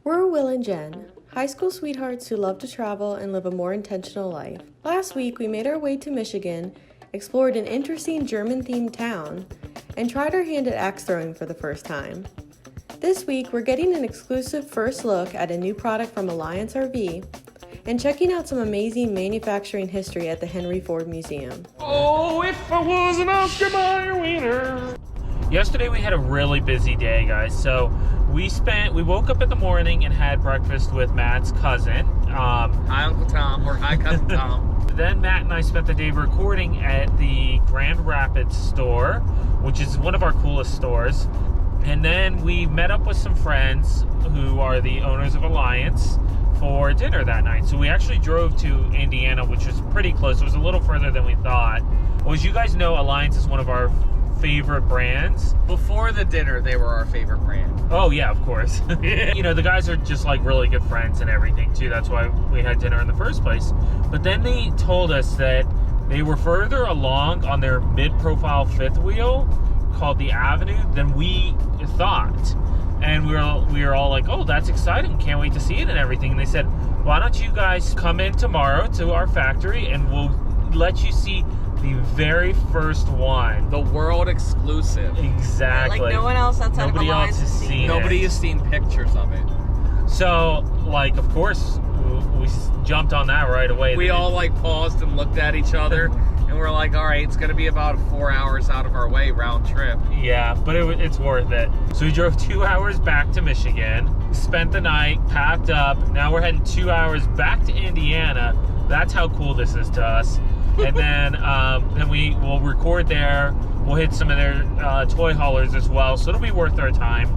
We're Will and Jen, high school sweethearts who love to travel and live a more intentional life. Last week, we made our way to Michigan, explored an interesting German-themed town, and tried our hand at axe throwing for the first time. This week, we're getting an exclusive first look at a new product from Alliance RV and checking out some amazing manufacturing history at the Henry Ford Museum. Oh, if I was an Oscar Mayer wiener. Yesterday we had a really busy day, guys. So we woke up in the morning and had breakfast with Matt's cousin. Hi, Uncle Tom, or hi, Cousin Tom. Then Matt and I spent the day recording at the Grand Rapids store, which is one of our coolest stores. And then we met up with some friends who are the owners of Alliance for dinner that night. So we actually drove to Indiana, which was pretty close. It was a little further than we thought. Well, as you guys know, Alliance is one of our favorite brands. Before the dinner, they were our favorite brand. Oh yeah, of course. You know, the guys are just like really good friends and everything too. That's why we had dinner in the first place. But then they told us that they were further along on their mid-profile fifth wheel called the Avenue than we thought. And we were all like, oh, that's exciting. Can't wait to see it and everything. And they said, why don't you guys come in tomorrow to our factory and we'll let you see the very first one. The world exclusive. Exactly. Like no one else outside Nobody of Alliance else has seen it. Nobody has seen pictures of it. So, like, of course, we jumped on that right away. We all like paused and looked at each other, and we're like, all right, it's gonna be about 4 hours out of our way round trip. Yeah, but it's worth it. So we drove 2 hours back to Michigan, spent the night, packed up. Now we're heading 2 hours back to Indiana. That's how cool this is to us. And then we will record there. We'll hit some of their toy haulers as well, so it'll be worth our time.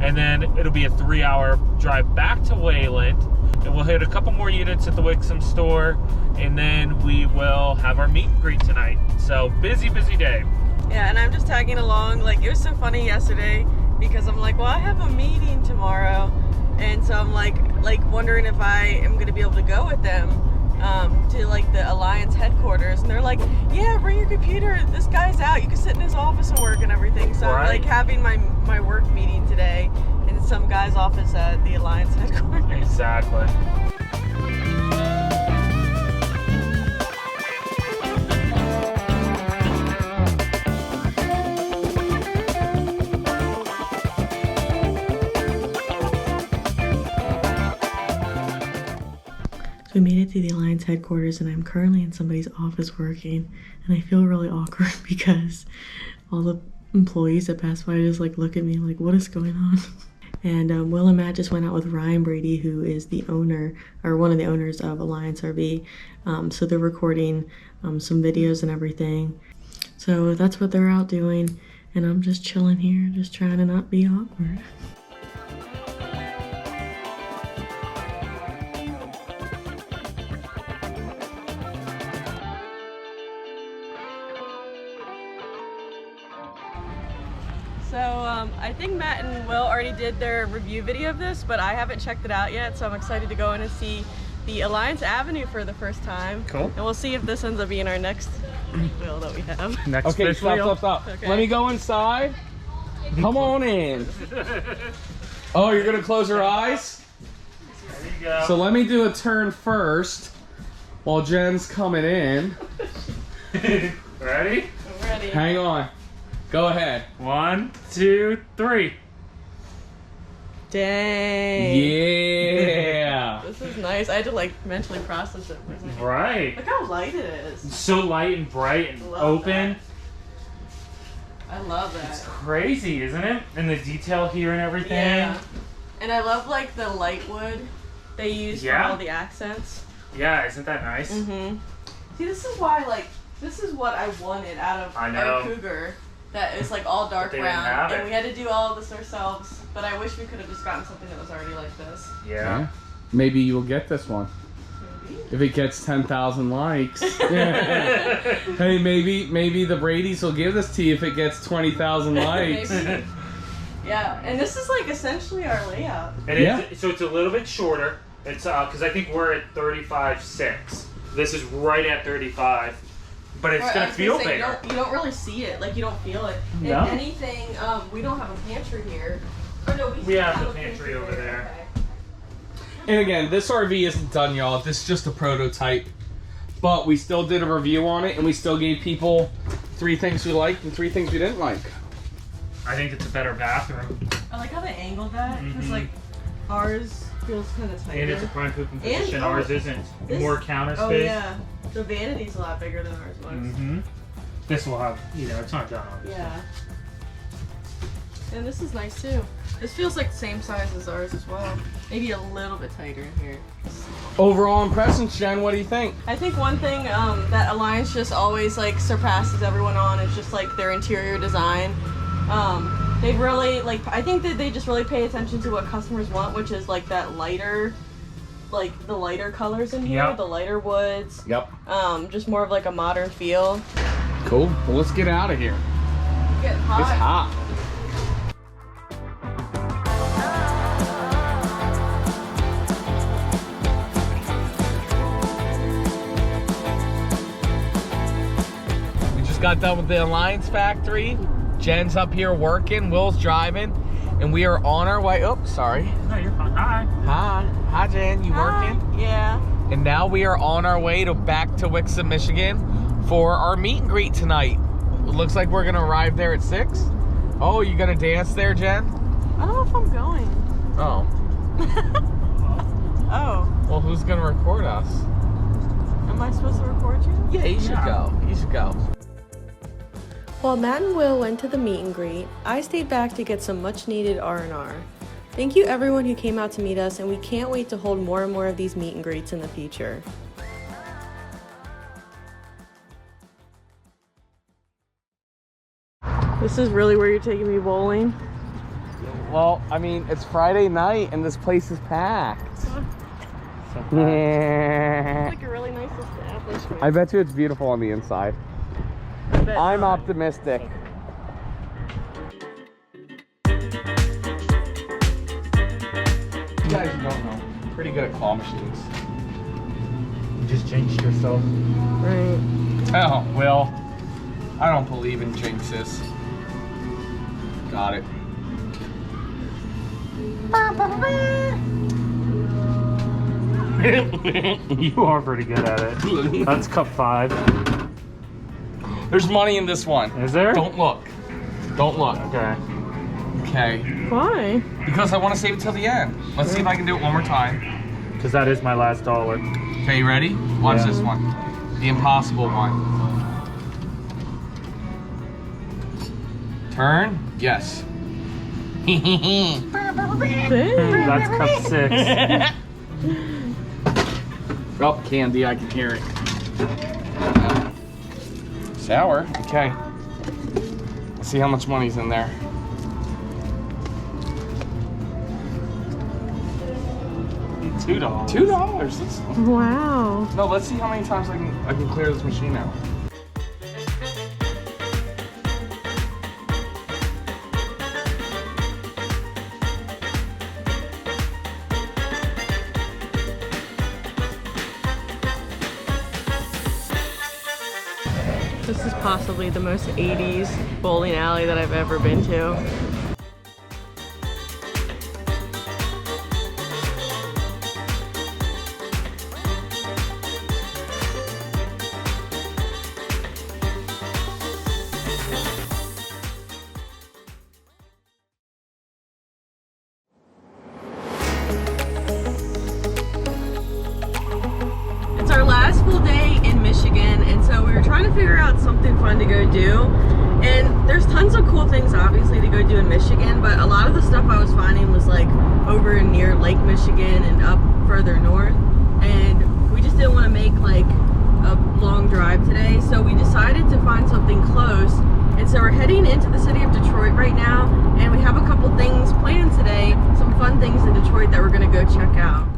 And then it'll be a 3-hour drive back to Wayland, and we'll hit a couple more units at the Wixom store, and then we will have our meet and greet tonight. So busy day. Yeah, and I'm just tagging along. Like, it was so funny yesterday because I'm like, well, I have a meeting tomorrow, and so I'm like wondering if I am going to be able to go with them to like the Alliance headquarters, and they're like, yeah, bring your computer, this guy's out, you can sit in his office and work and everything. So right. I'm like having my work meeting today in some guy's office at the Alliance headquarters. Exactly. We made it to the Alliance headquarters, and I'm currently in somebody's office working, and I feel really awkward because all the employees that pass by just like look at me like, what is going on? And Will and Matt just went out with Ryan Brady, who is the owner, or one of the owners of Alliance RV. So they're recording some videos and everything. So that's what they're out doing, and I'm just chilling here, just trying to not be awkward. So I think Matt and Will already did their review video of this, but I haven't checked it out yet, so I'm excited to go in and see the Alliance Avenue for the first time. Cool. And we'll see if this ends up being our next wheel that we have. Next Okay, stop. Okay. Let me go inside. Come on in. Oh, you're gonna close your eyes? There you go. So let me do a turn first while Jen's coming in. Ready? We're ready. Hang on. Go ahead. 1, 2, 3. Dang. Yeah. This is nice. I had to like mentally process it for a second. Right. Look how light it is. It's so light and bright and Love open. I love It's that. crazy, isn't it? And the detail here and everything. Yeah. And I love like the light wood they use Yeah. for all the accents. Yeah, isn't that nice? Mm-hmm. See, this is why, like, this is what I wanted out of I know. our Cougar. That is like all dark But they didn't brown, have and it. we had to do all of this ourselves. But I wish we could have just gotten something that was already like this. Yeah. Maybe you'll get this one. Maybe. If it gets 10,000 likes. Hey, maybe the Bradys will give this to you if it gets 20,000 likes. Maybe. Yeah, and this is like essentially our layout. And Yeah. so it's a little bit shorter. It's because I think we're at 35.6. This is right at 35. But it's Right, I gonna was feel say, bigger. you don't really see it. Like, you don't feel it. No. If anything, we don't have a pantry here. Or no, We have the pantry over there. Okay. And again, this RV isn't done, y'all. This is just a prototype. But we still did a review on it, and we still gave people 3 things we liked and 3 things we didn't like. I think it's a better bathroom. I like how they angled that, because like ours feels kind of tighter. And it's a prime cooking position. And, Ours isn't. More counter space. Oh yeah, the vanity's a lot bigger than ours was. This will have, it's not done on. Yeah. And this is nice too. This feels like the same size as ours as well. Maybe a little bit tighter in here. Overall impressions, Jen, what do you think? I think one thing that Alliance just always like surpasses everyone on is just like their interior design. They've really I think that they just really pay attention to what customers want, which is like that lighter, like the lighter colors in here, the lighter woods. Yep. Just more of like a modern feel. Cool. Well, let's get out of here. Get hot. It's hot. Got done with the Alliance factory. Jen's up here working, Will's driving, and we are on our way. Oh, sorry. No, you're fine. Hi. Hi, Jen. You working? Yeah. And now we are on our way back to Wixom, Michigan, for our meet and greet tonight. It looks like we're gonna arrive there at 6. Oh, you gonna dance there, Jen? I don't know if I'm going. Oh. Oh. Well, who's gonna record us? Am I supposed to record you? Yeah, you should go. You should go. While Matt and Will went to the meet and greet, I stayed back to get some much needed R&R. Thank you everyone who came out to meet us, and we can't wait to hold more and more of these meet and greets in the future. This is really where you're taking me bowling? Well, I mean, it's Friday night and this place is packed. Yeah. It's like a really nice establishment. I bet you it's beautiful on the inside. I'm optimistic. You guys don't know. Pretty good at claw machines. You just jinxed yourself. Right. Oh, well, I don't believe in jinxes. Got it. You are pretty good at it. That's cup 5. There's money in this one. Is there? Don't look. Don't look. Okay. Okay. Why? Because I want to save it till the end. Let's see if I can do it one more time. Because that is my last dollar. Okay, you ready? Watch Yeah. this one. The impossible one. Turn. Yes. That's cup 6. Oh, candy, I can hear it. Sour. Okay. Let's see how much money's in there. $2. $2. Let's, Wow. no, let's see how many times I can clear this machine out. This is possibly the most 80s bowling alley that I've ever been to. It's our last full day in Michigan, and so we were trying to figure out something fun to go do. And there's tons of cool things obviously to go do in Michigan, but a lot of the stuff I was finding was like over near Lake Michigan and up further north. And we just didn't want to make like a long drive today, so we decided to find something close. And so we're heading into the city of Detroit right now, and we have a couple things planned today, some fun things in Detroit that we're gonna go check out.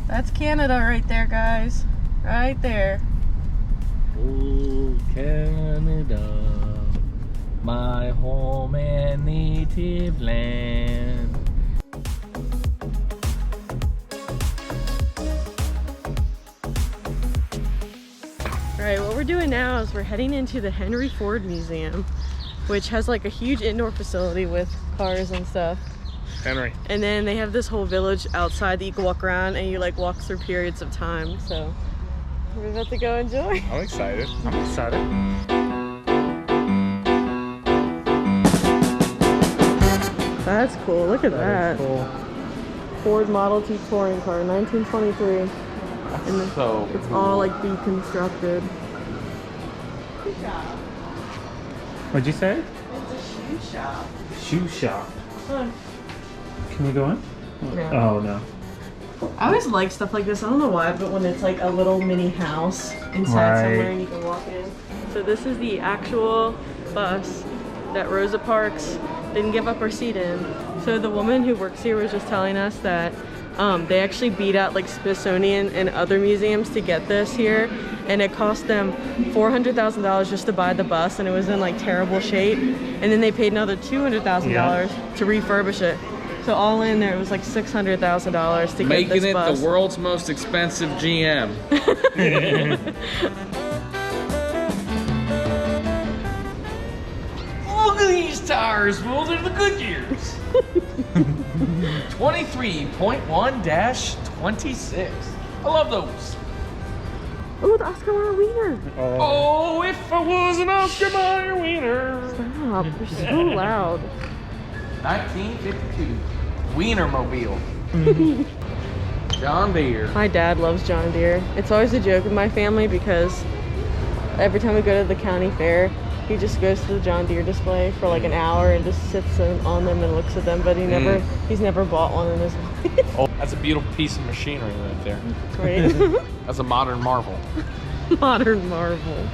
That's Canada right there, guys. Right there. Ooh. Canada, my home and native land. Alright, what we're doing now is we're heading into the Henry Ford Museum, which has like a huge indoor facility with cars and stuff. Henry. And then they have this whole village outside that you can walk around and you like walk through periods of time. So we're about to go enjoy. I'm excited. I'm excited. That's cool. Look at that. Cool. Ford Model T touring car, 1923. And So it's all like deconstructed. What'd you say? It's a shoe shop. Shoe shop. Huh. Can we go in? No. Oh no. I always like stuff like this. I don't know why, but when it's like a little mini house inside Right. somewhere and you can walk in. So this is the actual bus that Rosa Parks didn't give up her seat in. So the woman who works here was just telling us that they actually beat out like Smithsonian and other museums to get this here, and it cost them $400,000 just to buy the bus, and it was in like terrible shape, and then they paid another $200,000 to refurbish it. So all in there, it was like $600,000 to get making this it bus. the world's most expensive GM. Look at these tires, well, they're the Goodyears. 23.1-26. I love those. Oh, the Oscar Mayer wiener. Oh, if I was an Oscar Mayer wiener. Stop, you're so loud. 1952. Wienermobile. John Deere. My dad loves John Deere. It's always a joke in my family because every time we go to the county fair, he just goes to the John Deere display for like an hour and just sits on them and looks at them, but he's never bought one in his life. Oh, that's a beautiful piece of machinery right there. Right? That's a modern marvel. Modern marvel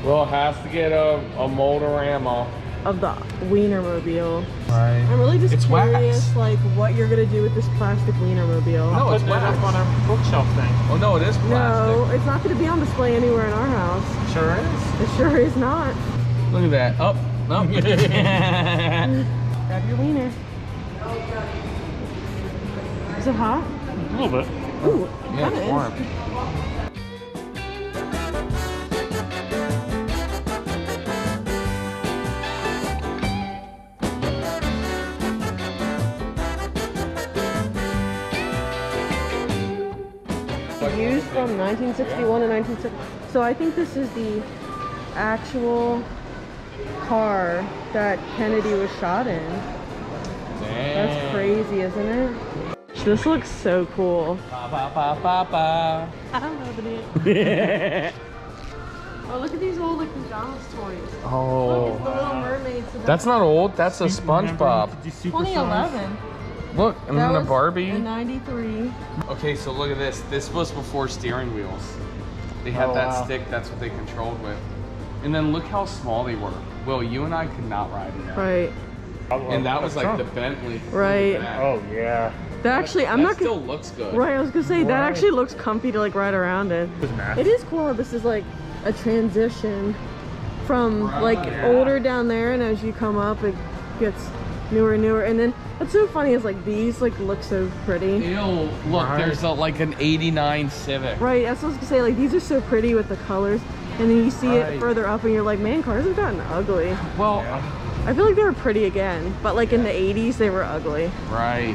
Well, it has to get a Motorama. of the Wienermobile. Right. I'm really just It's curious, wax. like, what you're gonna do with this plastic Wienermobile. No, it's Put that wax. up on our bookshelf thing. Oh no, it is plastic. No, it's not gonna be on display anywhere in our house. Sure is. It sure is not. Look at that. Up. Up. Grab your wiener. Is it hot? A little bit. Ooh, Yeah, kinda it's is. warm. Used from 1961 to 1960. So I think this is the actual car that Kennedy was shot in. Damn. That's crazy, isn't it? This looks so cool. Ba, ba, ba, ba, ba. I'm loving it. Oh, look at these old like pajamas toys. Look, it's Oh. the Little Mermaids. That's not old. That's a SpongeBob. 2011. Look, and That then the was Barbie. in 93. Okay, so look at this. This was before steering wheels. They had Oh, that wow. stick. That's what they controlled with. And then look how small they were. Will, you and I could not ride in that. Right. And that was like the Bentley. Right. Oh yeah. That actually, I'm that not still gonna. looks good. Right, I was gonna say that Right. actually looks comfy to like ride around in. It is cool how this is like a transition from like Right. older down there, and as you come up, it gets newer and newer. And then what's so funny is like these like look so pretty. Ew, look, Right. there's like an 89 Civic. Right, that's what I was gonna say. Like these are so pretty with the colors, and then you see Right. it further up, and you're like, man, cars have gotten ugly. Well, I feel like they were pretty again, but like in the 80s, they were ugly. right.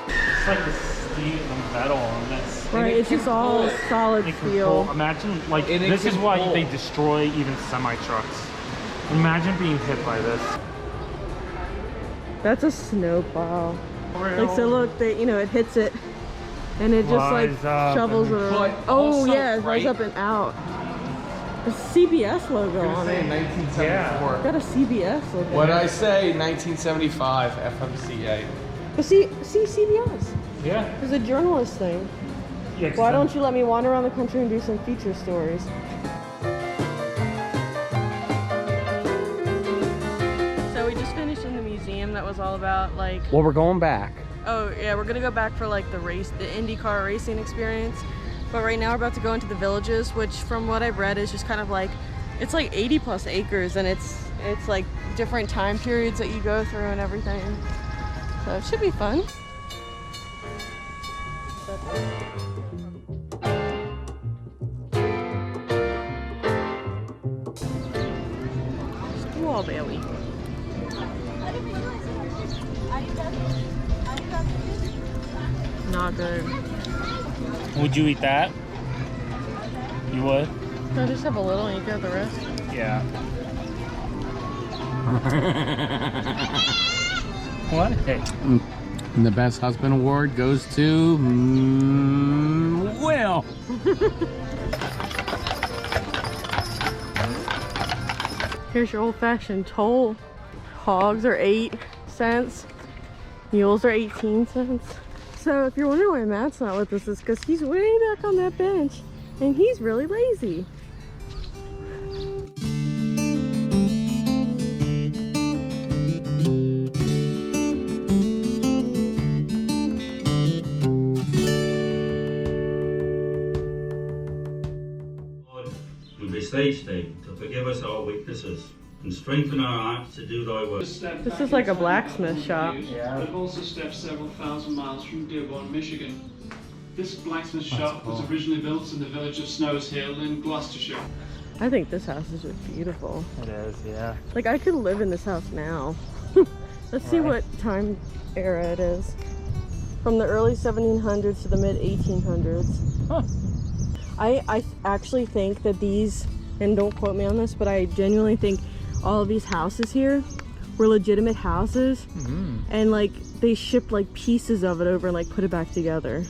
It's like the steel and metal on this. Right, it it's just can all pull- solid It can steel. pull. Imagine like And it this is can why pull. they destroy even semi trucks. Imagine being hit by this. That's a snowplow. Like so, look, they it hits it, and it just like Rise up shovels it and- around. But Oh also, yeah, it rise right? up and out. The CBS logo on it. 1974. Got a CBS logo. What did I say? 1975 FMCA. But see CBS. Yeah. It's a journalist thing. Yeah, 'cause Why then- don't you let me wander around the country and do some feature stories? was all about. Like, Well, we're going back. oh yeah, we're gonna go back for like the IndyCar racing experience. But right now we're about to go into the villages, which from what I've read is just kind of like, it's like 80 plus acres, and it's like different time periods that you go through and everything. So it should be fun. Strawberry. Not good. Would you eat that? You would? No, just have a little and you get the rest. Yeah. What? And the best husband award goes to Will. Here's your old-fashioned toll. Hogs are 8 cents. Mules are 18 cents. So if you're wondering why Matt's not with us, it's because he's way back on that bench and he's really lazy. And beseech thee to forgive us our weaknesses and strengthen our hearts to do thy work. This is like a blacksmith shop. But also stepped several thousand miles from Dearborn, Michigan. This blacksmith shop was originally built in the village of Snows Hill in Gloucestershire. I think this house is just beautiful. It is, yeah. Like, I could live in this house now. Let's see what time era it is. From the early 1700s to the mid 1800s. Huh. I actually think that these, and don't quote me on this, but I genuinely think all of these houses here were legitimate houses. And like they shipped like pieces of it over and like put it back together.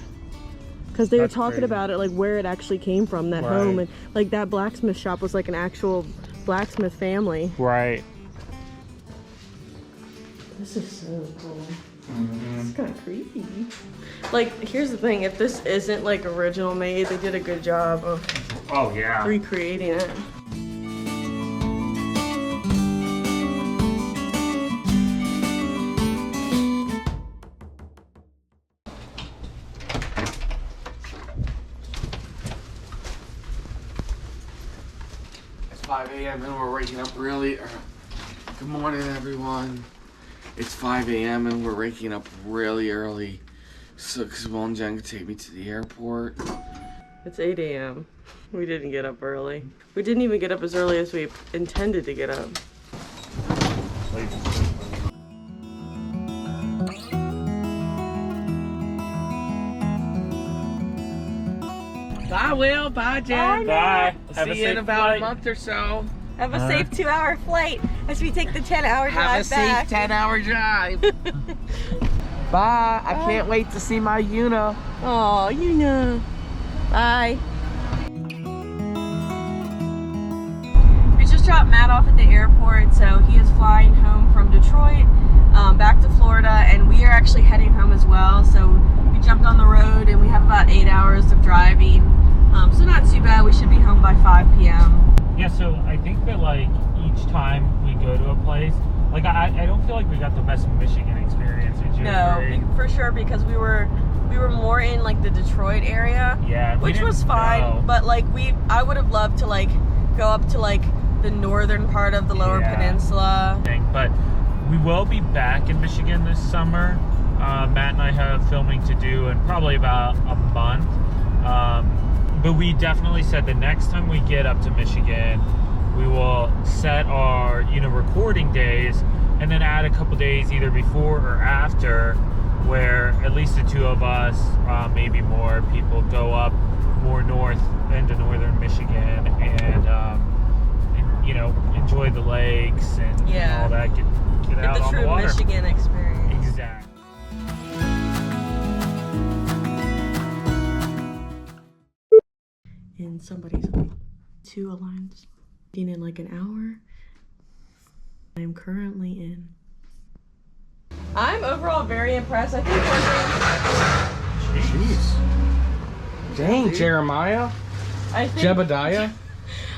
Because they were talking crazy. about it, like where it actually came from, that home, and like that blacksmith shop was like an actual blacksmith family. Right. This is so cool. It's kind of creepy. Like, here's the thing, if this isn't like original made, they did a good job of Oh, yeah. recreating it. It's 5 a.m. and we're waking up really early. Good morning, everyone. It's 5 a.m. and we're waking up really early. So, because Will and Jen could take me to the airport. It's 8 a.m. We didn't get up early. We didn't even get up as early as we intended to get up. Bye, Will. Bye, Jen. Bye. See you in about a month or so. Have a safe 2-hour flight as we take the 10-hour drive Have a back. safe 10-hour drive. Bye. I can't wait to see my Una. Oh, you know. Bye. We just dropped Matt off at the airport, so he is flying home from Detroit back to Florida, and we are actually heading home as well. So we jumped on the road, and we have about 8 hours of driving. So not too bad. We should be home by 5 p.m. Yeah, so I think that like each time we go to a place, like I don't feel like we got the best Michigan experience. Would you agree? No, for sure, because we were more in like the Detroit area. Yeah, we which didn't was fine, know. but like I would have loved to like go up to like the northern part of the Lower Yeah. Peninsula. But we will be back in Michigan this summer. Matt and I have filming to do in probably about a month. But we definitely said the next time we get up to Michigan, we will set our recording days and then add a couple days either before or after, where at least the two of us, maybe more people, go up more north into northern Michigan and enjoy the lakes and all that. Get out The on the true water. Michigan experience. Exactly. In somebody's 2 lines in like an hour. I am currently in. I'm overall very impressed. I think Jeez. Dang, Jeremiah. I think Jebediah.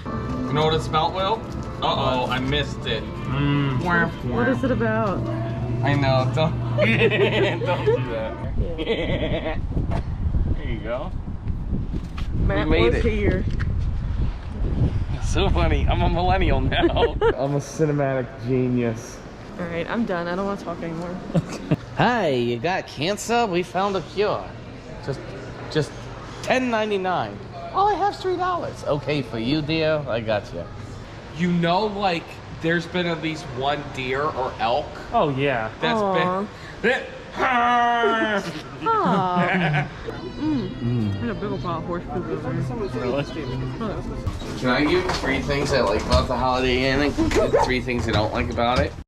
You know what it's about, Will? Uh-oh, I missed it. What is it about? I know, don't, don't do that. There you go. Matt We made was it. here. So funny, I'm a millennial now. I'm a cinematic genius. All right, I'm done. I don't want to talk anymore. Hey, you got cancer? We found a cure. Just $10.99. All I have's $3. Okay for you, dear. I got you. You know, like, there's been at least one deer or elk Oh yeah. that's Aw. been. Aw. There's a big old pile of horse poop over there. Can I give 3 things I like about the Holiday Inn and 3 things I don't like about it?